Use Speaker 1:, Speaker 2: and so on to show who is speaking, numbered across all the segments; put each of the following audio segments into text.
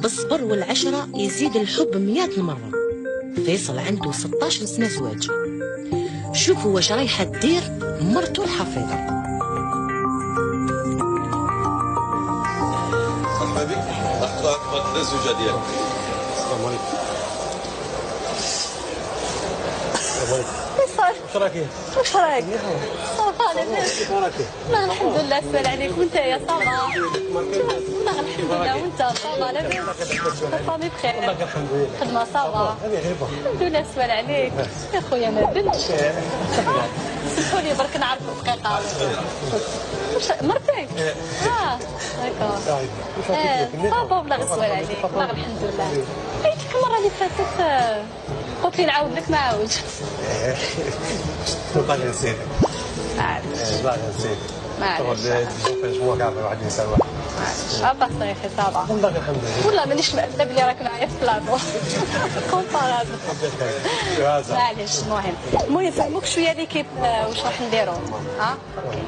Speaker 1: بالصبر والعشرة يزيد الحب 100 مرة. فيصل عنده 16 سنة زواج. شوفوا واش رايحة دير مرته الحفيظة.
Speaker 2: مرحبا بك، اخطاك الزوجة ديالك. السلام عليكم.
Speaker 3: فيصل
Speaker 2: واش راكي؟
Speaker 3: واش راك؟ صافا لاباس؟
Speaker 2: كيف راكي؟
Speaker 3: والله الحمد لله سال عليك وانت يا صافا؟ والله الحمد لله وانت صافا لاباس؟ صافي بخير؟
Speaker 2: والله الحمد لله.
Speaker 3: خدمة صافا؟
Speaker 2: هذه غريبة.
Speaker 3: الحمد لله سال عليك يا خويا ما بنتش. سمحوا لي برك نعرفوا دقيقة. واش مرتك؟ داكور. صافا والله غير سوال عليك والله الحمد لله. عيطتك المرة اللي فاتت قلت لي نعاود لك ما عاودش.
Speaker 2: باغي نسيت. باغي نسيت.
Speaker 3: معليش.
Speaker 2: فاش هو كاع واحد الانسان واحد.
Speaker 3: ابا صيفي صافا.
Speaker 2: والله الحمد لله.
Speaker 3: والله مانيش مأدب بلي راك معايا في البلاطو. كونطاراد. معليش المهم نفهموك شويه ليكيب واش راح نديرو. ها اوكي.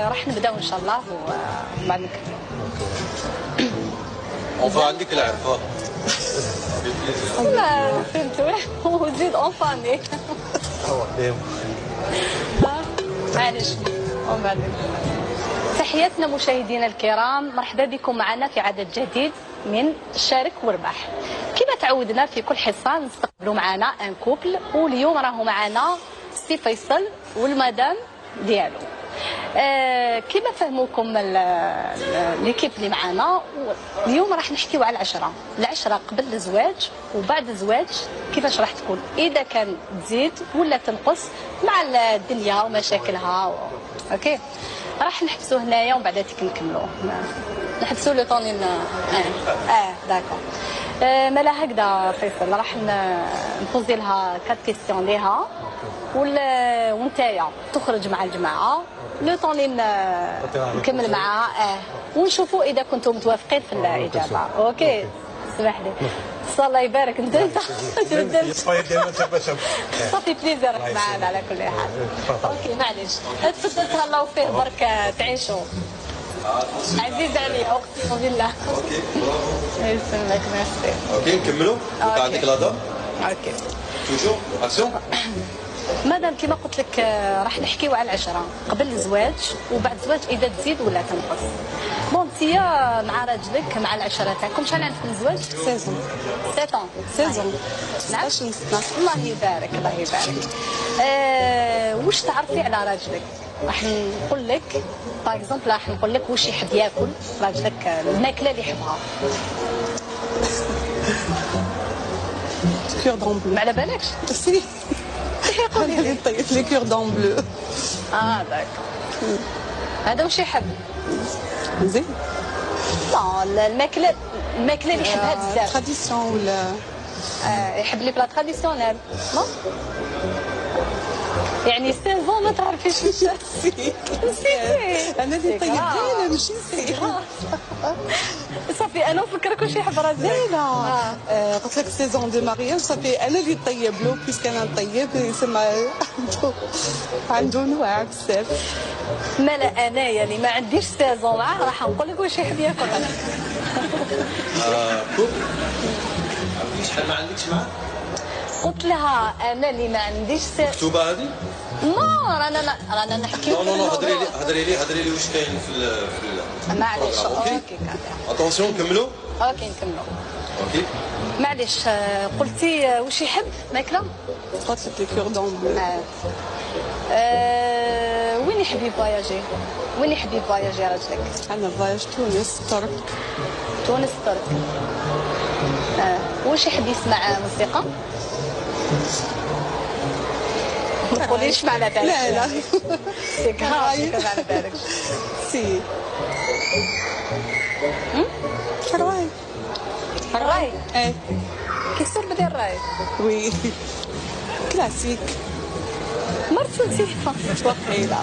Speaker 3: راح نبداو ان شاء الله ومن بعد نكملوا.
Speaker 2: اونفا عندك العرفة.
Speaker 3: لا فهمتوا وزيد اونفاني. معليش ومن بعد تحياتنا مشاهدينا الكرام، مرحبا بكم معنا في عدد جديد من شارك واربح. كما تعودنا في كل حصه نستقبلوا معنا ان كوبل، واليوم راهو معنا سي فيصل والمدام ديالو. كما فهموكم ليكيب اللي معنا، اليوم راح نحكيو على العشرة قبل الزواج وبعد الزواج كيفاش راح تكون، اذا كان تزيد ولا تنقص مع الدنيا ومشاكلها. اوكي راح نحبسوا هنايا ومن بعد نكملوا. نحبسوا لو طوني. داكور. مالا هكذا فيصل راح نبوزي لها 4 كيسيون ليها ونتايا تخرج مع الجماعه لو طوني نكمل معاها ونشوفوا اذا كنتم متوافقين في الاجابه. اوكي اسمح لي. الله يبارك انت صافي بليزير معنا على كل حال. اوكي معليش تفضل تهلاو فيه برك تعيشوا. عزيز عليا اقسم بالله.
Speaker 2: اوكي
Speaker 3: يسلمك ميرسي.
Speaker 2: اوكي نكملوا. عندك لا
Speaker 3: اوكي
Speaker 2: توجور اكسيون.
Speaker 3: مادام كما قلت لك راح نحكيو على العشرة قبل الزواج وبعد الزواج اذا تزيد ولا تنقص. بون انتيا مع راجلك مع العشرة تاعكم شحال عندكم الزواج؟ 7 سيزون. نعم الله يبارك الله يبارك. واش تعرفي على راجلك؟ راح نقول لك باغ اكزومبل راح نقول لك واش يحب ياكل راجلك، الماكله اللي يحبها.
Speaker 4: كوردون بلو.
Speaker 3: ما على بالكش؟
Speaker 4: سي انا اللي نطيب لي كوردون بلو.
Speaker 3: داك هذا واش يحب؟
Speaker 4: زين.
Speaker 3: لا الماكله اللي يحبها بزاف.
Speaker 4: تراديسيون ولا
Speaker 3: يحب لي بلا تراديسيونيل. نو يعني سيزون ما تعرفيش واش. سي
Speaker 4: انا اللي نطيب زينه ماشي سي.
Speaker 3: صافي انا نفكرك واش يحب راجلك.
Speaker 4: زينه قلت لك سيزون دو مارياج صافي انا اللي نطيب له بيسك انا نطيب يسمى عنده انواع بزاف.
Speaker 3: مالا انايا اللي ما عنديش سيزون معاه راح نقول لك واش يحب ياكل.
Speaker 2: كوب شحال ما عندكش معاه؟
Speaker 3: قلت لها انا اللي ما عنديش سيزون.
Speaker 2: مكتوبه هذه؟
Speaker 3: رانا نحكي.
Speaker 2: نو هضري لي واش كاين في
Speaker 3: معليش. اوكي
Speaker 2: اتونسيون نكملوا.
Speaker 3: اوكي نكملوا.
Speaker 2: اوكي
Speaker 3: معليش قلتي واش يحب ماكله؟
Speaker 4: قلت لك لي كوردون بلو.
Speaker 3: وين يحب يفواياجي؟ وين يحب يفواياجي راجلك؟
Speaker 4: انا فواياج تونس ترك.
Speaker 3: تونس ترك. واش يحب يسمع موسيقى؟ ما تقوليش ما على بالك.
Speaker 4: لا
Speaker 3: سي كراي ما على بالك.
Speaker 4: سي الراي.
Speaker 3: الراي؟
Speaker 4: ايه
Speaker 3: كيف صار بدي الراي؟
Speaker 4: وي كلاسيك.
Speaker 3: مرتو انتي
Speaker 4: وقيله.